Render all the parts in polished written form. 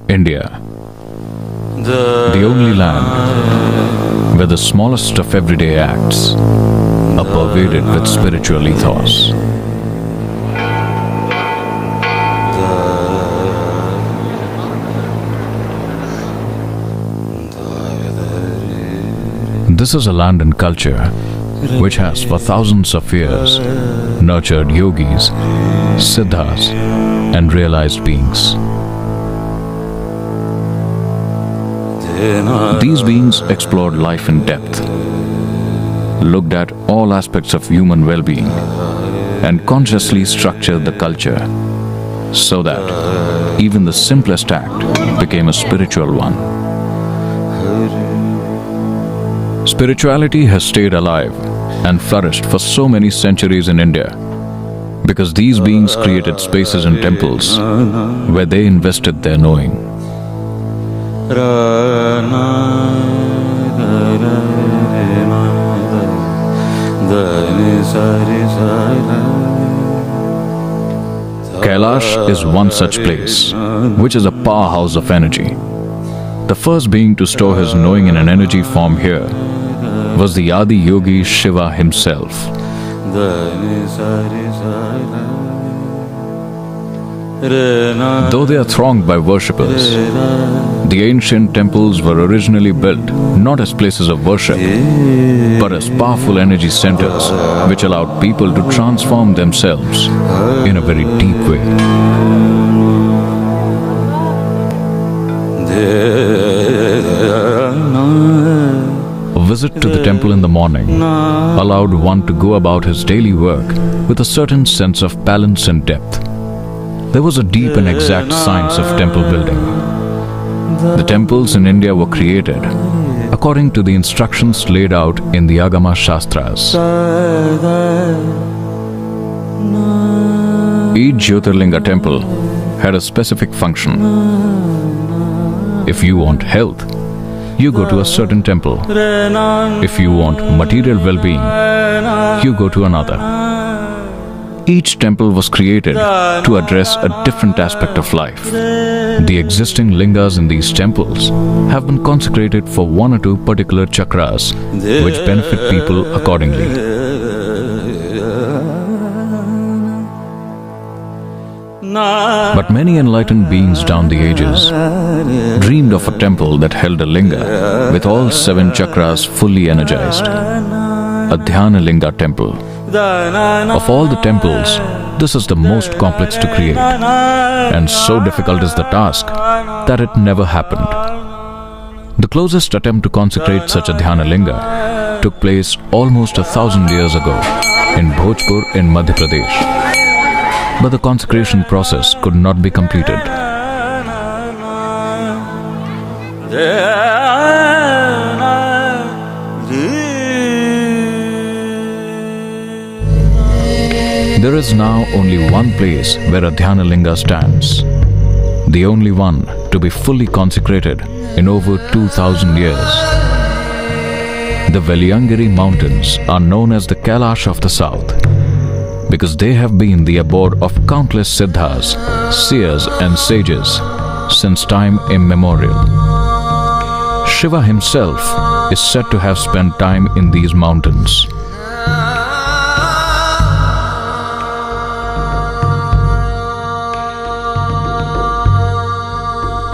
India, the only land where the smallest of everyday acts are pervaded with spiritual ethos. This is a land and culture which has for thousands of years nurtured yogis, siddhas and realized beings. These beings explored life in depth, looked at all aspects of human well-being and consciously structured the culture so that even the simplest act became a spiritual one. Spirituality has stayed alive and flourished for so many centuries in India because these beings created spaces and temples where they invested their knowing. Kailash is one such place, which is a powerhouse of energy. The first being to store his knowing in an energy form here was the Adi Yogi Shiva himself. Though they are thronged by worshippers, the ancient temples were originally built not as places of worship, but as powerful energy centers which allowed people to transform themselves in a very deep way. A visit to the temple in the morning allowed one to go about his daily work with a certain sense of balance and depth. There was a deep and exact science of temple building. The temples in India were created according to the instructions laid out in the Agama Shastras. Each Jyotirlinga temple had a specific function. If you want health, you go to a certain temple. If you want material well-being, you go to another. Each temple was created to address a different aspect of life. The existing lingas in these temples have been consecrated for one or two particular chakras which benefit people accordingly. But many enlightened beings down the ages dreamed of a temple that held a linga with all 7 chakras fully energized, a Dhyanalinga temple. Of all the temples, this is the most complex to create, and so difficult is the task that it never happened. The closest attempt to consecrate such a Dhyanalinga took place almost 1,000 years ago in Bhojpur in Madhya Pradesh. But the consecration process could not be completed. There is now only one place where a Dhyanalinga stands, the only one to be fully consecrated in over 2,000 years. The Veliangiri mountains are known as the Kailash of the south, because they have been the abode of countless siddhas, seers and sages since time immemorial. Shiva himself is said to have spent time in these mountains.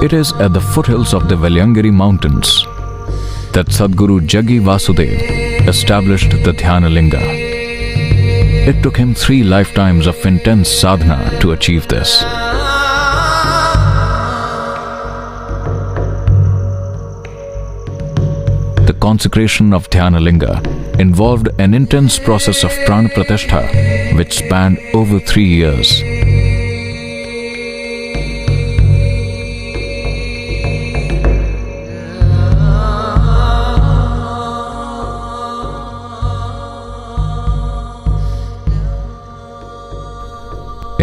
It is at the foothills of the Veliangiri mountains that Sadhguru Jaggi Vasudev established the Dhyanalinga. It took him 3 lifetimes of intense sadhana to achieve this. The consecration of Dhyanalinga involved an intense process of prana pratishtha which spanned over 3 years.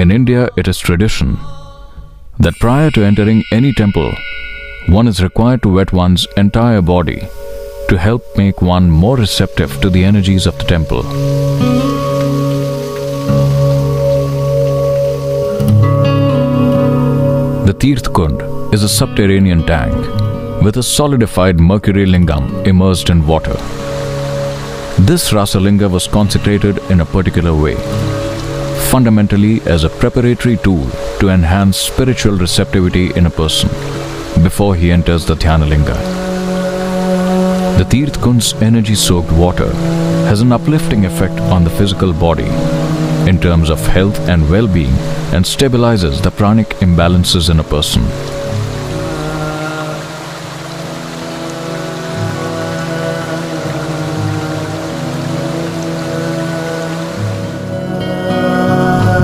In India, it is tradition that prior to entering any temple, one is required to wet one's entire body to help make one more receptive to the energies of the temple. The Tirth Kund is a subterranean tank with a solidified mercury lingam immersed in water. This Rasalinga was consecrated in a particular way, fundamentally as a preparatory tool to enhance spiritual receptivity in a person before he enters the Dhyanalinga. The Tirth Kund's energy-soaked water has an uplifting effect on the physical body in terms of health and well-being and stabilizes the pranic imbalances in a person.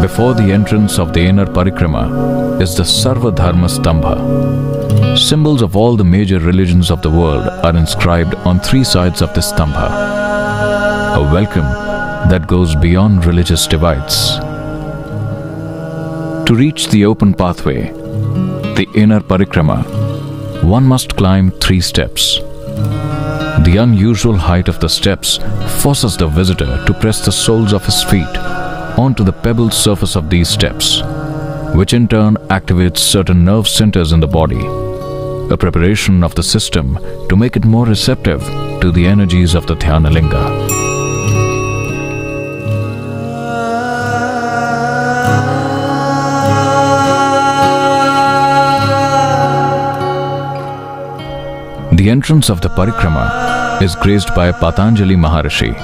Before the entrance of the inner parikrama is the Sarva Dharma Stambha. Symbols of all the major religions of the world are inscribed on three sides of the Stambha. A welcome that goes beyond religious divides. To reach the open pathway, the inner parikrama, one must climb 3 steps. The unusual height of the steps forces the visitor to press the soles of his feet onto the pebbled surface of these steps, which in turn activates certain nerve centers in the body, a preparation of the system to make it more receptive to the energies of the Dhyanalinga. The entrance of the parikrama is graced by Patanjali Maharishi,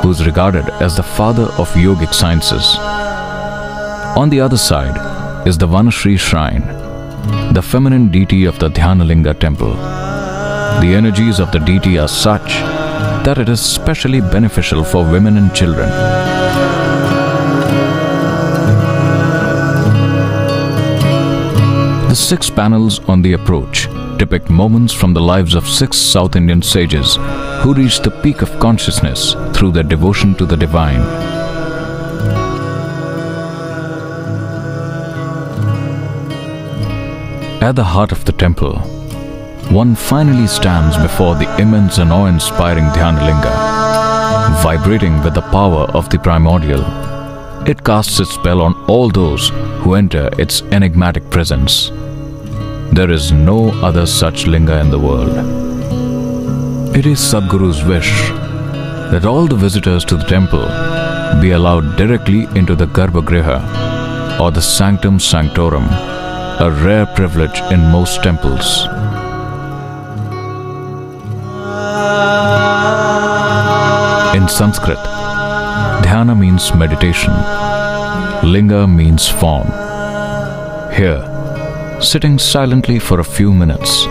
who is regarded as the father of yogic sciences. On the other side is the Vanashri shrine, the feminine deity of the Dhyanalinga temple. The energies of the deity are such that it is specially beneficial for women and children. The 6 panels on the approach depict moments from the lives of 6 South Indian sages who reached the peak of consciousness through their devotion to the divine. At the heart of the temple, one finally stands before the immense and awe-inspiring Dhyanalinga. Vibrating with the power of the primordial, it casts its spell on all those who enter its enigmatic presence. There is no other such linga in the world. It is Sadhguru's wish that all the visitors to the temple be allowed directly into the Garbhagriha or the Sanctum Sanctorum, a rare privilege in most temples. In Sanskrit, Dhyana means meditation, Linga means form. Here, sitting silently for a few minutes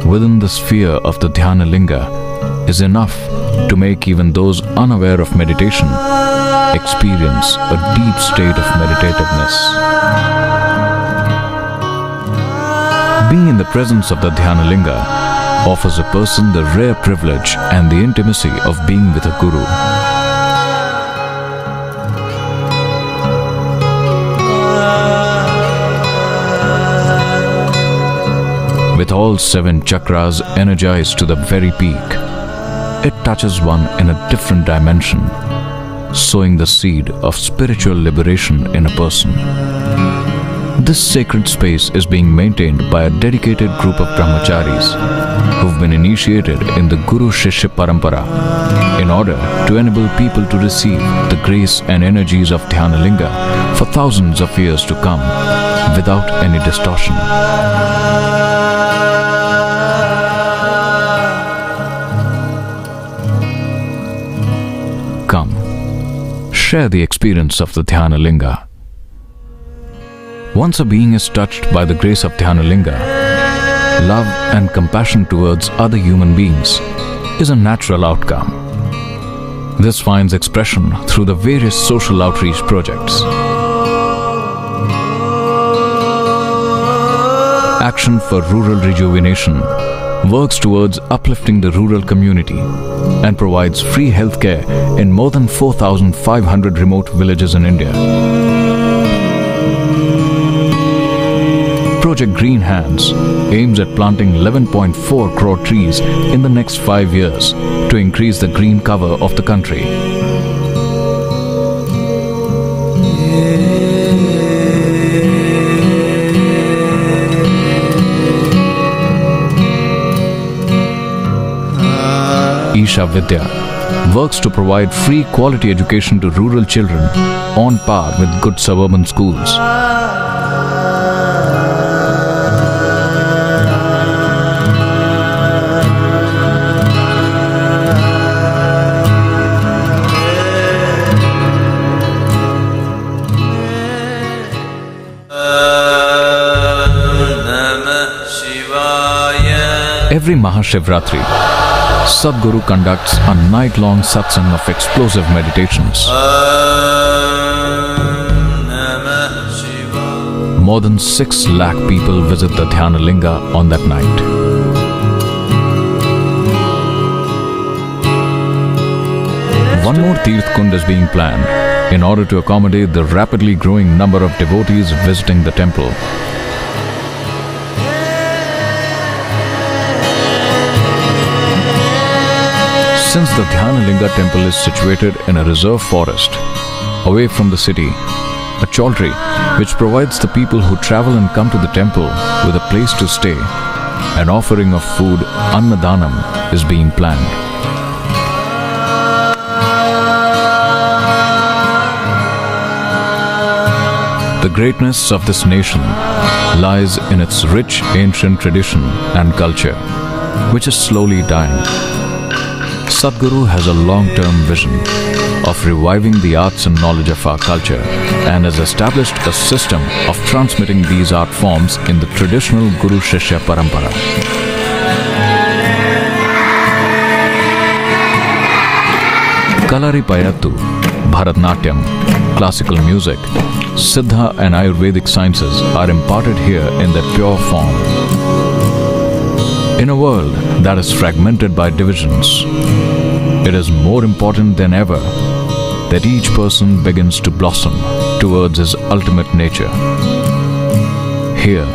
within the sphere of the Dhyanalinga is enough to make even those unaware of meditation experience a deep state of meditativeness. Being in the presence of the Dhyanalinga offers a person the rare privilege and the intimacy of being with a guru. With all 7 chakras energized to the very peak, it touches one in a different dimension, sowing the seed of spiritual liberation in a person. This sacred space is being maintained by a dedicated group of brahmacharis who've been initiated in the Guru Shishya Parampara in order to enable people to receive the grace and energies of Dhyanalinga for thousands of years to come without any distortion. Come, share the experience of the Dhyanalinga. Once a being is touched by the grace of Dhyanalinga, love and compassion towards other human beings is a natural outcome. This finds expression through the various social outreach projects. Action for Rural Rejuvenation works towards uplifting the rural community and provides free healthcare in more than 4,500 remote villages in India. Project Green Hands aims at planting 11.4 crore trees in the next 5 years to increase the green cover of the country. Isha Vidya, works to provide free quality education to rural children on par with good suburban schools. Every Mahashivratri, Sadhguru conducts a night-long satsang of explosive meditations. More than 6 lakh people visit the Dhyanalinga on that night. One more Tirth Kund is being planned in order to accommodate the rapidly growing number of devotees visiting the temple. Since the Dhyanalinga temple is situated in a reserve forest, away from the city, a chaudhry which provides the people who travel and come to the temple with a place to stay, an offering of food, Annadanam, is being planned. The greatness of this nation lies in its rich ancient tradition and culture, which is slowly dying. Sadhguru has a long-term vision of reviving the arts and knowledge of our culture and has established a system of transmitting these art forms in the traditional Guru-Shishya Parampara. Kalaripayattu, Bharatnatyam, classical music, Siddha and Ayurvedic sciences are imparted here in their pure form. In a world that is fragmented by divisions, it is more important than ever that each person begins to blossom towards his ultimate nature. Here,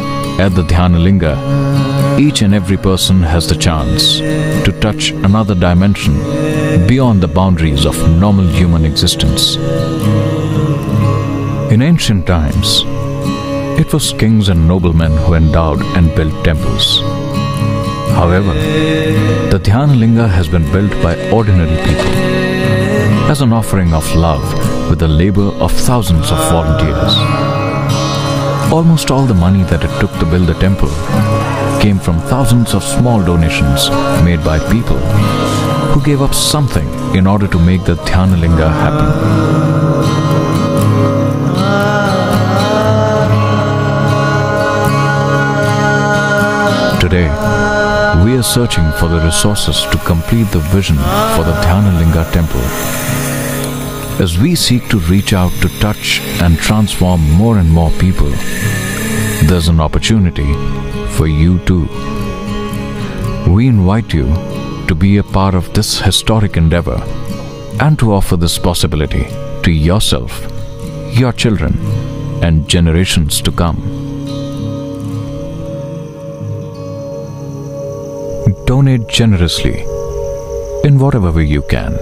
at the Dhyanalinga, each and every person has the chance to touch another dimension beyond the boundaries of normal human existence. In ancient times, it was kings and noblemen who endowed and built temples. However, the Dhyanalinga has been built by ordinary people as an offering of love with the labor of thousands of volunteers. Almost all the money that it took to build the temple came from thousands of small donations made by people who gave up something in order to make the Dhyanalinga happen. Today, we are searching for the resources to complete the vision for the Dhyanalinga temple. As we seek to reach out to touch and transform more and more people, there's an opportunity for you too. We invite you to be a part of this historic endeavor and to offer this possibility to yourself, your children, and generations to come. Donate generously in whatever way you can.